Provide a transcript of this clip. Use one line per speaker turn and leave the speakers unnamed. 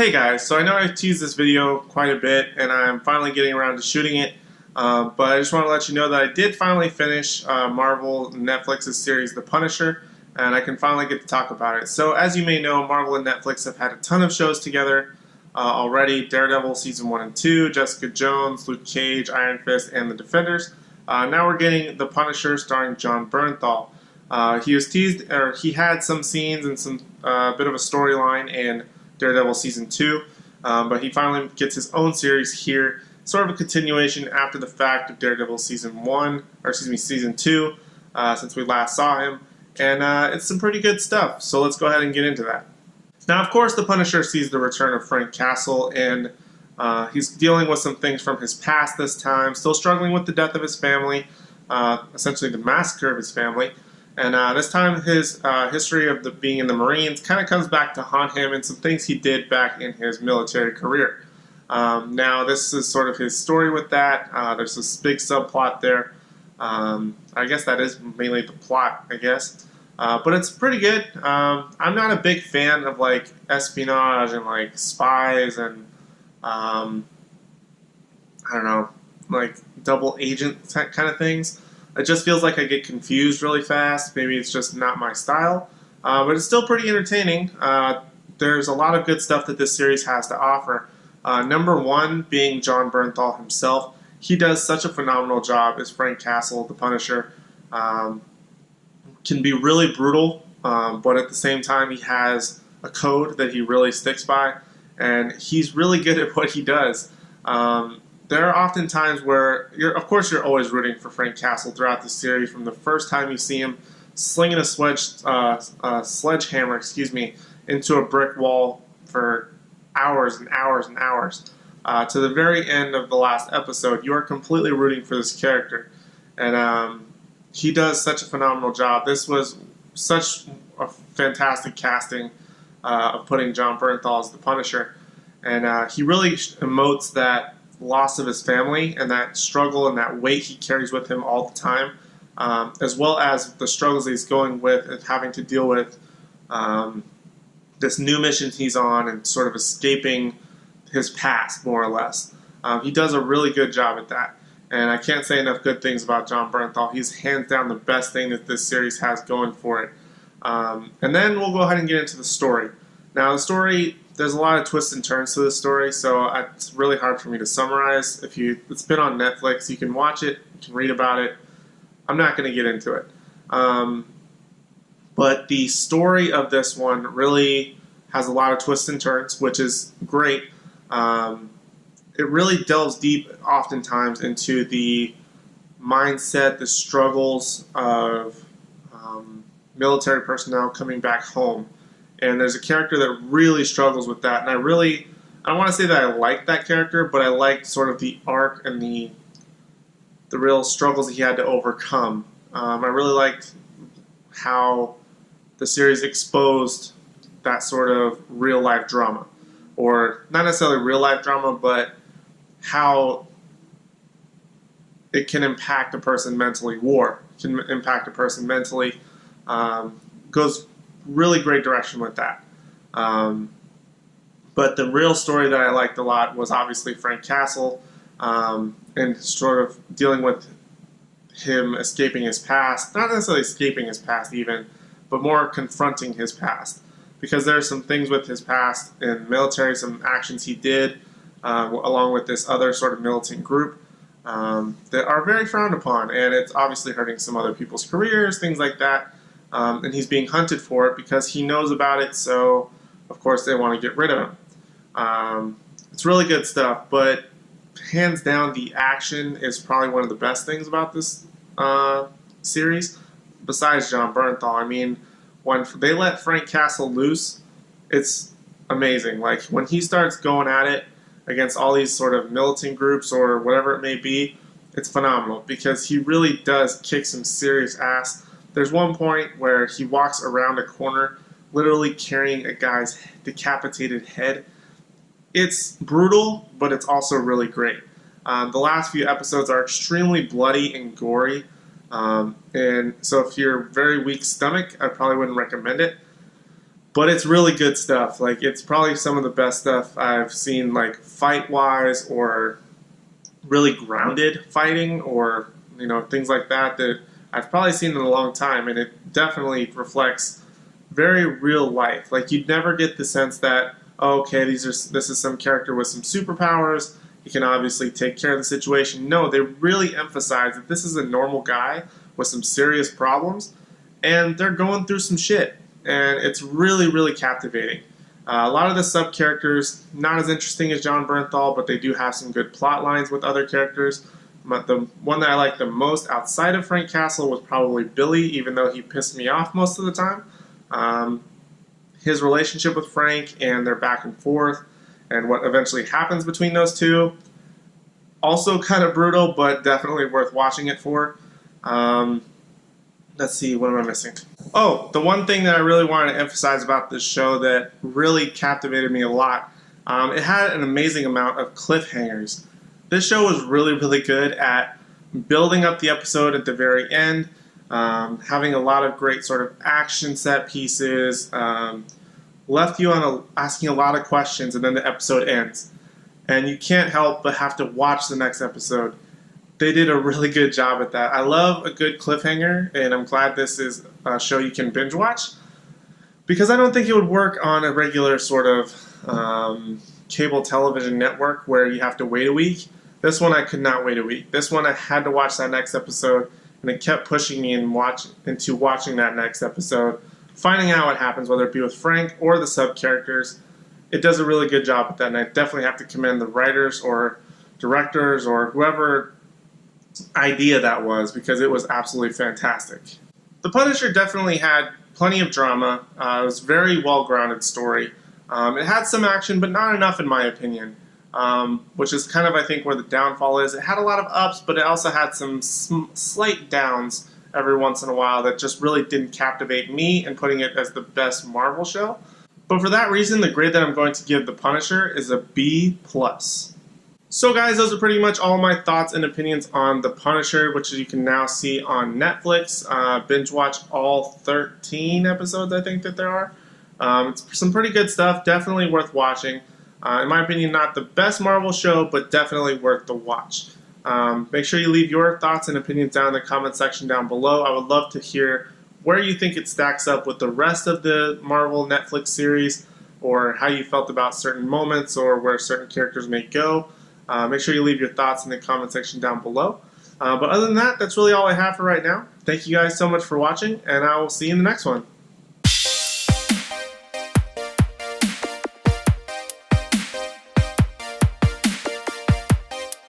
Hey guys, so I know I've teased this video quite a bit and I'm finally getting around to shooting it, but I just want to let you know that I did finally finish Marvel Netflix's series The Punisher, and I can finally get to talk about it. So as you may know, Marvel and Netflix have had a ton of shows together already: Daredevil Season 1 and 2, Jessica Jones, Luke Cage, Iron Fist, and The Defenders. Now we're getting The Punisher starring Jon Bernthal. He was teased, or he had some scenes and some bit of a storyline in Daredevil Season 2, but he finally gets his own series here, sort of a continuation after the fact of Daredevil Season 1, or excuse me, Season 2, since we last saw him, and it's some pretty good stuff, so let's go ahead and get into that. Now, of course, the Punisher sees the return of Frank Castle, and he's dealing with some things from his past this time, still struggling with the death of his family, essentially the massacre of his family. And this time his history of being in the Marines kind of comes back to haunt him and some things he did back in his military career. Now this is sort of his story with that. There's this big subplot there. I guess that is mainly the plot, I guess. But it's pretty good. I'm not a big fan of like espionage and like spies and I don't know, like double agent kind of things. It just feels like I get confused really fast. Maybe it's just not my style. But it's still pretty entertaining. There's a lot of good stuff that this series has to offer. Number one being Jon Bernthal himself. He does such a phenomenal job as Frank Castle, the Punisher. Can be really brutal, but at the same time he has a code that he really sticks by. And he's really good at what he does. There are often times where, of course, you're always rooting for Frank Castle throughout the series. From the first time you see him slinging a sledgehammer, into a brick wall for hours and hours and hours, to the very end of the last episode, you are completely rooting for this character, and he does such a phenomenal job. This was such a fantastic casting of putting Jon Bernthal as the Punisher, and he really emotes that loss of his family and that struggle and that weight he carries with him all the time, as well as the struggles he's going with and having to deal with this new mission he's on and sort of escaping his past, more or less. He does a really good job at that, and I can't say enough good things about Jon Bernthal. He's hands down the best thing that this series has going for it. And then we'll go ahead and get into the story. Now, the story, there's a lot of twists and turns to this story, so it's really hard for me to summarize. It's been on Netflix, you can watch it, you can read about it. I'm not going to get into it. But the story of this one really has a lot of twists and turns, which is great. It really delves deep, oftentimes, into the mindset, the struggles of military personnel coming back home. And there's a character that really struggles with that, and I don't want to say that I like that character, but I like sort of the arc and the real struggles he had to overcome. I really liked how the series exposed that sort of real-life drama, or not necessarily real-life drama, but how it can impact a person mentally. War can impact a person mentally. Goes really great direction with that. But the real story that I liked a lot was obviously Frank Castle, and sort of dealing with him escaping his past. Not necessarily escaping his past even, but more confronting his past. Because there are some things with his past in the military, some actions he did, along with this other sort of militant group, that are very frowned upon, and it's obviously hurting some other people's careers, things like that. And he's being hunted for it because he knows about it, so of course they want to get rid of him. It's really good stuff, but hands down the action is probably one of the best things about this series, besides Jon Bernthal. I mean, when they let Frank Castle loose, it's amazing. Like, when he starts going at it against all these sort of militant groups or whatever it may be, it's phenomenal because he really does kick some serious ass. There's one point where he walks around a corner literally carrying a guy's decapitated head. It's brutal, but it's also really great. The last few episodes are extremely bloody and gory, and so if you're very weak stomach, I probably wouldn't recommend it. But it's really good stuff. Like, it's probably some of the best stuff I've seen, like, fight-wise, or really grounded fighting, or, you know, things like that that I've probably seen in a long time, and it definitely reflects very real life. Like, you'd never get the sense that, oh, okay, this is some character with some superpowers, he can obviously take care of the situation. No, they really emphasize that this is a normal guy with some serious problems, and they're going through some shit. And it's really, really captivating. A lot of the sub-characters, not as interesting as John Bernthal, but they do have some good plot lines with other characters. But the one that I liked the most outside of Frank Castle was probably Billy, even though he pissed me off most of the time. His relationship with Frank and their back and forth and what eventually happens between those two, also kind of brutal, but definitely worth watching it for. Let's see, what am I missing? Oh, the one thing that I really wanted to emphasize about this show that really captivated me a lot, it had an amazing amount of cliffhangers. This show was really, really good at building up the episode at the very end, having a lot of great sort of action set pieces, left you on asking a lot of questions, and then the episode ends. And you can't help but have to watch the next episode. They did a really good job at that. I love a good cliffhanger, and I'm glad this is a show you can binge watch, because I don't think it would work on a regular sort of cable television network where you have to wait a week. This one I could not wait a week. This one I had to watch that next episode, and it kept pushing me into watching that next episode, finding out what happens, whether it be with Frank or the sub-characters. It does a really good job at that, and I definitely have to commend the writers or directors or whoever idea that was, because it was absolutely fantastic. The Punisher definitely had plenty of drama. It was a very well-grounded story. It had some action, but not enough in my opinion, which is kind of, I think, where the downfall is. It had a lot of ups, but it also had some slight downs every once in a while that just really didn't captivate me in putting it as the best Marvel show. But for that reason, the grade that I'm going to give The Punisher is a B+. So guys, those are pretty much all my thoughts and opinions on The Punisher, which you can now see on Netflix. Binge watch all 13 episodes, I think that there are. It's some pretty good stuff, definitely worth watching. In my opinion, not the best Marvel show, but definitely worth the watch. Make sure you leave your thoughts and opinions down in the comment section down below. I would love to hear where you think it stacks up with the rest of the Marvel Netflix series, or how you felt about certain moments, or where certain characters may go. Make sure you leave your thoughts in the comment section down below. But other than that, that's really all I have for right now. Thank you guys so much for watching, and I will see you in the next one.